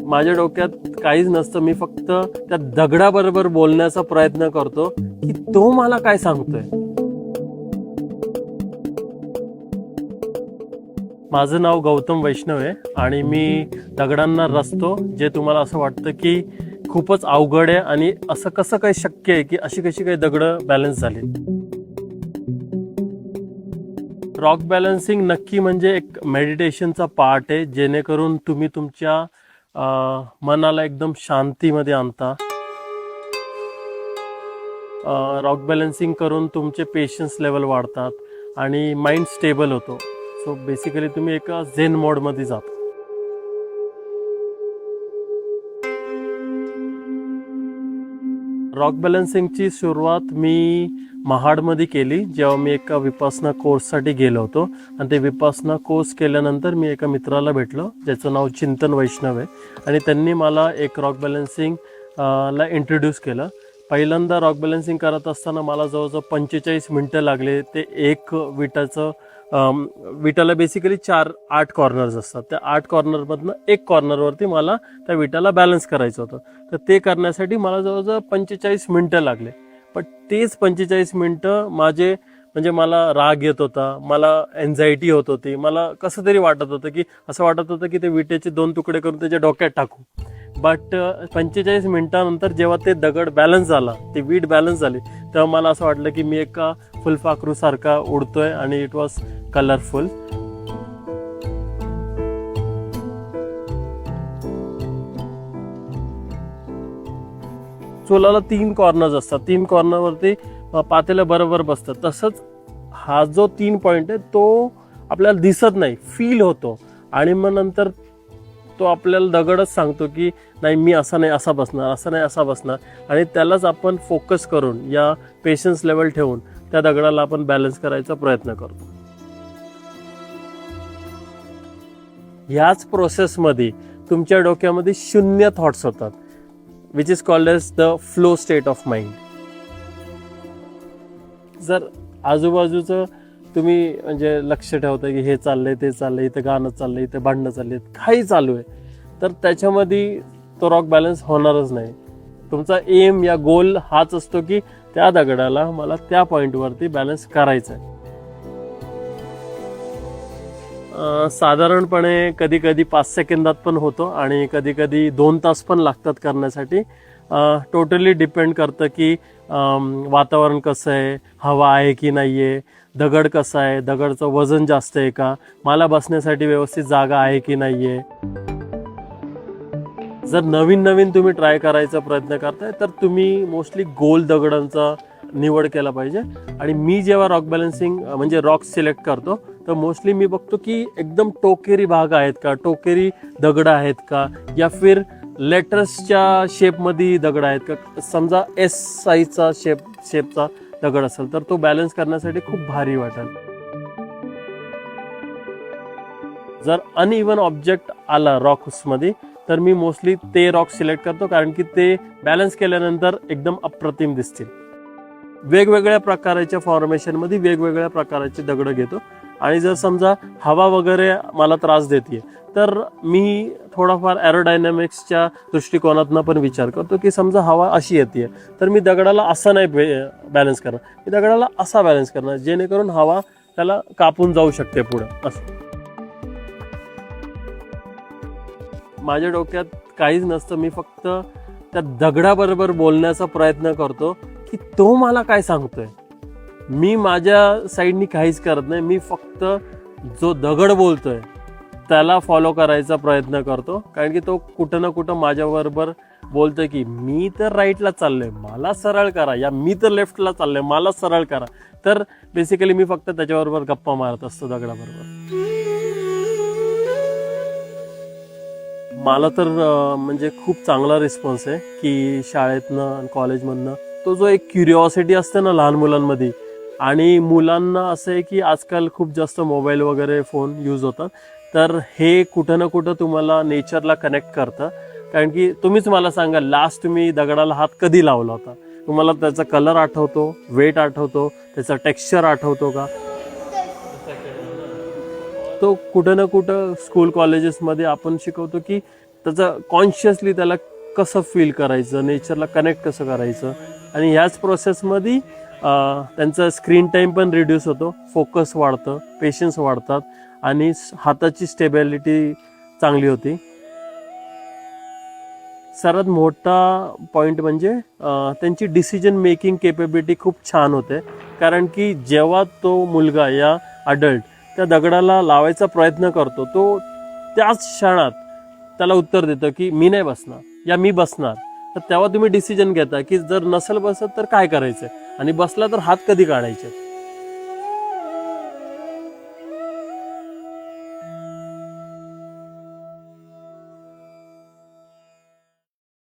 माझ्या डोक्यात काहीच नसतं, मी फक्त त्या दगडाबरोबर बोलण्याचा प्रयत्न करतो की तो मला काय सांगतोय. माझं नाव गौतम वैष्णव आहे आणि मी दगडांना रचतो, जे तुम्हाला असं वाटतं की खूपच अवघड आहे आणि असं कसं काही शक्य आहे की अशी कशी काही दगडं बॅलन्स झाली. रॉक बॅलन्सिंग नक्की म्हणजे एक मेडिटेशनचा पार्ट आहे, जेणेकरून तुम्ही तुमच्या मनाला एकदम शांतीमध्ये आणता. रॉक बॅलन्सिंग करून तुमचे पेशन्स लेवल वाढतात आणि माइंड स्टेबल होतो. सो बेसिकली तुम्ही एका झेन मोडमध्ये जाता. रॉक बॅलन्सिंगची सुरुवात मी महाडमध्ये केली, जेव्हा मी एका विपासना कोर्ससाठी गेलो होतो. आणि ते विपासना कोर्स केल्यानंतर मी एका मित्राला भेटलो, ज्याचं नाव चिंतन वैष्णव आहे, आणि त्यांनी मला एक रॉक बॅलन्सिंग ला इंट्रोड्यूस केलं. पहिल्यांदा रॉक बॅलन्सिंग करत असताना मला जवळजवळ 45 मिनटं लागले. ते एक विटाला बेसिकली 8 कॉर्नर्स असतात. त्या 8 कॉर्नरमधनं एक कॉर्नरवरती मला त्या विटाला बॅलन्स करायचं होतं. तर ते करण्यासाठी मला जवळजवळ 45 मिनटं लागले. पण तेच 45 मिनटं म्हणजे मला राग येत होता, मला एन्झायटी होत होती, मला कसं तरी वाटत होतं की असं वाटत होतं की ते विटेचे 2 तुकडे करून त्याच्या डोक्यात टाकू. बट 45 मिनिटानंतर जेव्हा ते दगड बॅलन्स झाला, ती वीट बॅलन्स झाली, तेव्हा मला असं वाटलं की मी एका फुलपाखरूसारखा उडतोय आणि इट वॉज कलरफुल. चुलाला 3 कॉर्नर्स असतात. 3 कॉर्नरवरती पातेलं बरोबर बसतं. तसंच हा जो 3 पॉइंट आहे तो आपल्याला दिसत नाही, फील होतो. आणि मग नंतर तो आपल्याला दगडच सांगतो की नाही, मी असा नाही असा बसणार, असा नाही असा बसणार. आणि त्यालाच आपण फोकस करून, या पेशन्स लेवल ठेवून त्या दगडाला आपण बॅलन्स करायचा प्रयत्न करतो. ह्याच प्रोसेसमध्ये तुमच्या डोक्यामध्ये 0 थॉट्स होतात, which is called as the flow state of mind. जर आजूबाजूचं तुम्ही म्हणजे लक्ष ठेवता की हे चाललंय, ते चाललंय, इथं गाणं चाललंय, इथं भांडणं चाललंय, काही चालू आहे, तर त्याच्यामध्ये तो रॉक बॅलन्स होणारच नाही. तुमचा एम या गोल हाच असतो की त्या दगडाला मला त्या पॉईंटवरती बॅलन्स करायचं आहे. साधारणपणे कधी कधी 5 सेकंदात पण होतो आणि कधी कधी 2 तास पण लागतात करण्यासाठी. टोटली डिपेंड करतं की वातावरण कसं आहे, हवा आहे की नाही आहे, दगड कसा आहे, दगडचं वजन जास्त आहे का, मला बसण्यासाठी व्यवस्थित जागा आहे की नाही आहे. जर नवीन नवीन तुम्ही ट्राय करायचा प्रयत्न करताय तर तुम्ही मोस्टली गोल दगडांचा निवड केला पाहिजे. आणि मी जेव्हा रॉक बॅलन्सिंग म्हणजे रॉक सिलेक्ट करतो, तर मोस्टली मी बघतो की एकदम टोकेरी भाग आहेत का, टोकेरी दगड आहेत का, या फिर लेटर्सच्या शेपमध्ये दगड आहेत का. समजा S साईजचा शेपचा दगड असेल तर तो बॅलन्स करण्यासाठी खूप भारी वाटेल. जर अनइव्हन ऑब्जेक्ट आला रॉक्समध्ये तर मी मोस्टली ते रॉक सिलेक्ट करतो, कारण की ते बॅलन्स केल्यानंतर एकदम अप्रतिम दिसतील. वेगवेगळ्या प्रकारच्या फॉर्मेशनमध्ये वेगवेगळ्या प्रकारचे दगड घेतो. आणि जर समजा हवा वगैरे मला त्रास देते तर मी थोडाफार एरोडायनॅमिक्सच्या दृष्टिकोनातनं पण विचार करतो की समजा हवा अशी येते तर मी दगडाला असा नाही बॅलन्स करणार, मी दगडाला असा बॅलन्स करणार, जेणेकरून हवा त्याला कापून जाऊ शकते पुढं. असं माझ्या डोक्यात काहीच नसतं, मी फक्त त्या दगडाबरोबर बोलण्याचा प्रयत्न करतो की तो मला काय सांगतोय. मी माझ्या साईडनी काहीच करत नाही, मी फक्त जो दगड बोलतोय त्याला फॉलो करायचा प्रयत्न करतो. कारण की तो कुठं ना कुठं माझ्याबरोबर बोलतोय की मी तर राईटला चाललोय, मला सरळ करा, या मी तर लेफ्टला चाललोय, मला सरळ करा. तर बेसिकली मी फक्त त्याच्याबरोबर गप्पा मारत असतो दगडाबरोबर. मला तर म्हणजे खूप चांगला रिस्पॉन्स आहे की शाळेतनं आणि कॉलेजमधनं तो जो एक क्युरिओसिटी असते ना लहान मुलांमध्ये. आणि मुलांना असं आहे की आजकाल खूप जास्त मोबाईल वगैरे फोन यूज होतात, तर हे कुठं ना कुठं तुम्हाला नेचरला कनेक्ट करतं. कारण की तुम्हीच मला सांगा, लास्ट तुम्ही दगडाला हात कधी लावला होता? तुम्हाला त्याचा कलर आठवतो, वेट आठवतो, त्याचा टेक्स्चर आठवतो का? तो कुठं ना कुठं स्कूल कॉलेजेसमध्ये आपण शिकवतो की त्याचं कॉन्शियसली त्याला कसं फील करायचं, नेचरला कनेक्ट कसं करायचं. आणि ह्याच प्रोसेसमध्ये त्यांचा स्क्रीन टाईम पण रिड्यूस होतो, फोकस वाढतं, पेशन्स वाढतात आणि हाताची स्टेबिलिटी चांगली होती. सर्वात मोठा पॉईंट म्हणजे त्यांची डिसिजन मेकिंग केपेबिलिटी खूप छान होते. कारण की जेव्हा तो मुलगा या अडल्ट त्या दगडाला लावायचा प्रयत्न करतो, तो त्याच क्षणात त्याला उत्तर देतं की मी नाही बसणार या मी बसणार. तर तेव्हा तुम्ही डिसिजन घेता की जर नसेल बसत तर काय करायचं आणि बसला तर हात कधी काढायचे.